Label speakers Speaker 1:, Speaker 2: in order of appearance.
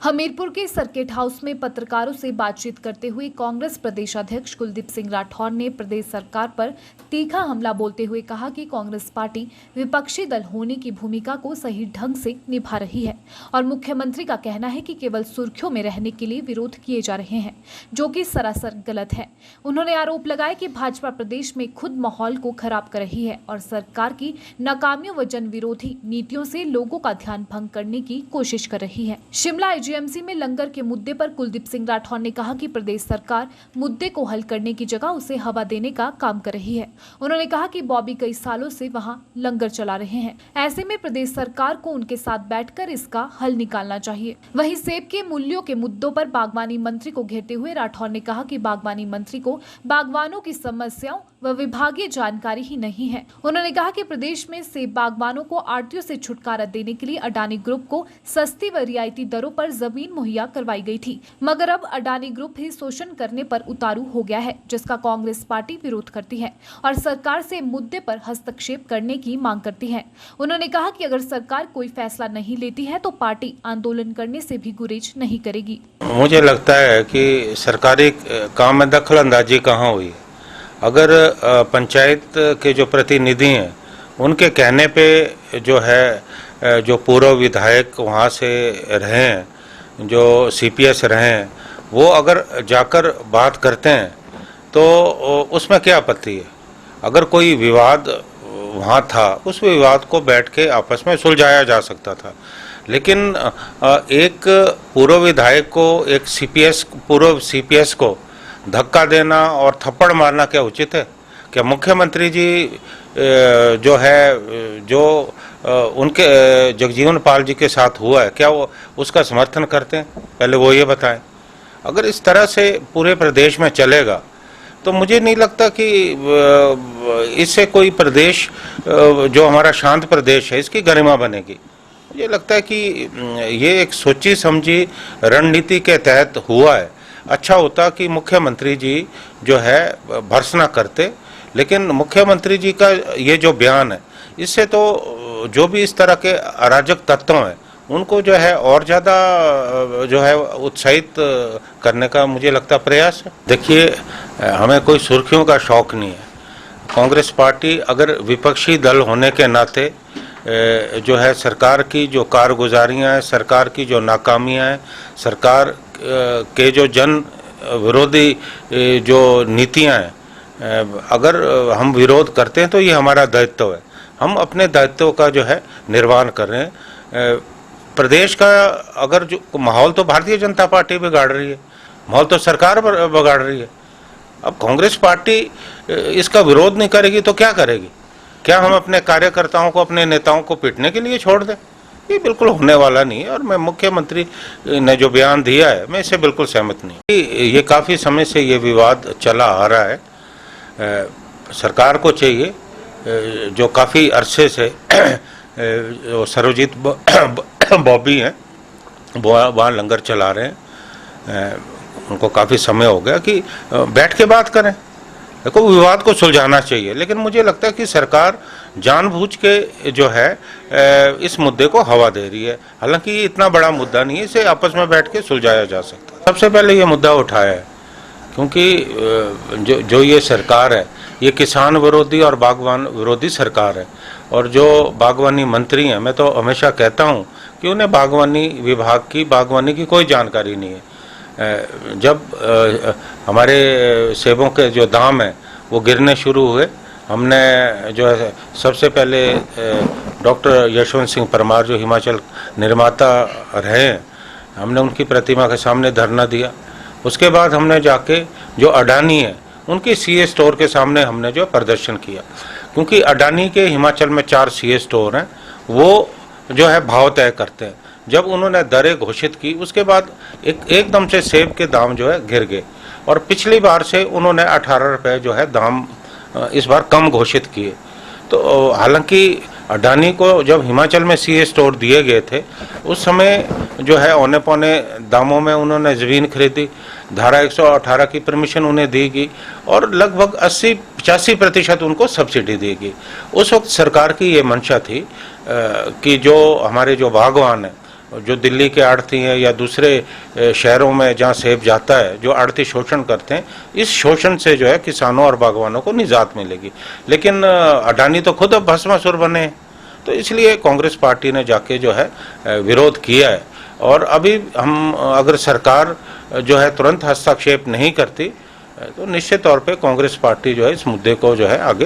Speaker 1: हमीरपुर के circuit house में पत्रकारों से बातचीत करते हुए कांग्रेस प्रदेश अध्यक्ष कुलदीप सिंह राठौर ने प्रदेश सरकार पर तीखा हमला बोलते हुए कहा कि कांग्रेस पार्टी विपक्षी दल होने की भूमिका को सही ढंग से निभा रही है और मुख्यमंत्री का कहना है कि केवल सुर्खियों में रहने के लिए विरोध किए जा रहे हैं, जो कि सरासर गलत है। उन्होंने आरोप लगाया कि भाजपा प्रदेश में खुद माहौल को खराब कर रही है और सरकार की नाकामियों व जन विरोधी नीतियों से लोगों का ध्यान भंग करने की कोशिश कर रही है। शिमला आईजीएमसी में लंगर के मुद्दे पर कुलदीप सिंह राठौर ने कहा कि प्रदेश सरकार मुद्दे को हल करने की जगह उसे हवा देने का काम कर रही है। उन्होंने कहा कि बॉबी कई सालों से वहां लंगर चला रहे हैं, ऐसे में प्रदेश सरकार को उनके साथ बैठकर इसका हल निकालना चाहिए। वहीं सेब के मूल्यों के मुद्दों पर बागवानी मंत्री को घेरते हुए राठौर ने कहा कि बागवानी मंत्री को बागवानों की समस्याओं व विभागीय जानकारी ही नहीं है। उन्होंने कहा कि प्रदेश में सेब बागवानों को आड़तियों से छुटकारा देने के लिए अडानी ग्रुप को सस्ती व रियायती दरों पर जमीन मुहैया करवाई गई थी, मगर अब अडानी ग्रुप ही शोषण करने पर उतारू हो गया है, जिसका कांग्रेस पार्टी विरोध करती है और सरकार से मुद्दे पर हस्तक्षेप करने की मांग करती है। उन्होंने कहा कि अगर सरकार कोई फैसला नहीं लेती है तो पार्टी आंदोलन करने से भी गुरेज नहीं करेगी।
Speaker 2: मुझे लगता है कि सरकारी काम में दखल अंदाजी कहाँ हुई। अगर पंचायत के जो प्रतिनिधि हैं उनके कहने पे जो है जो पूर्व विधायक वहाँ से रहे हैं, जो सीपीएस रहे हैं, वो अगर जाकर बात करते हैं तो उसमें क्या आपत्ति है। अगर कोई विवाद वहाँ था, उस विवाद को बैठ के आपस में सुलझाया जा सकता था, लेकिन एक पूर्व विधायक को, एक पूर्व सीपीएस को धक्का देना और थप्पड़ मारना क्या उचित है? क्या मुख्यमंत्री जी जो है, जो उनके जगजीवन पाल जी के साथ हुआ है, क्या वो उसका समर्थन करते हैं? पहले वो ये बताएं। अगर इस तरह से पूरे प्रदेश में चलेगा तो मुझे नहीं लगता कि इससे कोई प्रदेश जो हमारा शांत प्रदेश है इसकी गरिमा बनेगी। मुझे लगता है कि ये एक सोची समझी रणनीति के तहत हुआ है। अच्छा होता कि मुख्यमंत्री जी जो है भर्त्सना करते, लेकिन मुख्यमंत्री जी का ये जो बयान है, इससे तो जो भी इस तरह के अराजक तत्व हैं उनको जो है और ज़्यादा जो है उत्साहित करने का मुझे लगता प्रयास है। देखिए, हमें कोई सुर्खियों का शौक नहीं है। कांग्रेस पार्टी अगर विपक्षी दल होने के नाते जो है सरकार की जो कारगुजारियाँ हैं, सरकार की जो नाकामियाँ हैं, सरकार के जो जन विरोधी जो नीतियाँ हैं, अगर हम विरोध करते हैं तो ये हमारा दायित्व है। हम अपने दायित्व का जो है निर्वहन कर रहे हैं। प्रदेश का अगर जो माहौल तो भारतीय जनता पार्टी बिगाड़ रही है, माहौल तो सरकार बिगाड़ रही है। अब कांग्रेस पार्टी इसका विरोध नहीं करेगी तो क्या करेगी? क्या हम अपने कार्यकर्ताओं को, अपने नेताओं को पीटने के लिए छोड़ दें? ये बिल्कुल होने वाला नहीं है। और मैं मुख्यमंत्री ने जो बयान दिया है, मैं इससे बिल्कुल सहमत नहीं। ये काफ़ी समय से ये विवाद चला आ रहा है। सरकार को चाहिए, जो काफ़ी अरसे से सर्वजीत बॉबी हैं, वो वहाँ लंगर चला रहे हैं, उनको काफ़ी समय हो गया कि बैठ के बात करें। देखो, विवाद को सुलझाना चाहिए, लेकिन मुझे लगता है कि सरकार जानबूझ के जो है इस मुद्दे को हवा दे रही है। हालांकि ये इतना बड़ा मुद्दा नहीं है, इसे आपस में बैठ के सुलझाया जा सकता है। सबसे पहले ये मुद्दा उठाया है क्योंकि जो ये सरकार है, ये किसान विरोधी और बागवान विरोधी सरकार है। और जो बागवानी मंत्री हैं, मैं तो हमेशा कहता हूँ कि उन्हें बागवानी विभाग की, बागवानी की कोई जानकारी नहीं है। जब हमारे सेबों के जो दाम हैं वो गिरने शुरू हुए, हमने जो है सबसे पहले डॉक्टर यशवंत सिंह परमार, जो हिमाचल निर्माता रहे हैं, हमने उनकी प्रतिमा के सामने धरना दिया। उसके बाद हमने जाके जो अडानी है उनकी सीए स्टोर के सामने हमने जो प्रदर्शन किया, क्योंकि अडानी के हिमाचल में 4 सीए स्टोर हैं, वो जो है भाव तय करते हैं। जब उन्होंने दरें घोषित की, उसके बाद एकदम से सेब के दाम जो है गिर गए और पिछली बार से उन्होंने 18 रुपये जो है दाम इस बार कम घोषित किए। तो हालांकि अडानी को जब हिमाचल में सीए स्टोर दिए गए थे, उस समय जो है औने पौने दामों में उन्होंने ज़मीन खरीदी, धारा 118 की परमिशन उन्हें दी गई और लगभग 80-85% उनको सब्सिडी दी गई। उस वक्त सरकार की ये मंशा थी कि जो हमारे जो बागवान हैं जो दिल्ली के आड़ती हैं या दूसरे शहरों में जहाँ सेब जाता है, जो आड़ती शोषण करते हैं, इस शोषण से जो है किसानों और बागवानों को निजात मिलेगी। लेकिन अडानी तो खुद अब भस्मासुर बने हैं, तो इसलिए कांग्रेस पार्टी ने जाके जो है विरोध किया है। और अभी हम अगर सरकार जो है तुरंत हस्तक्षेप नहीं करती तो निश्चित तौर पे कांग्रेस पार्टी जो है इस मुद्दे को जो है आगे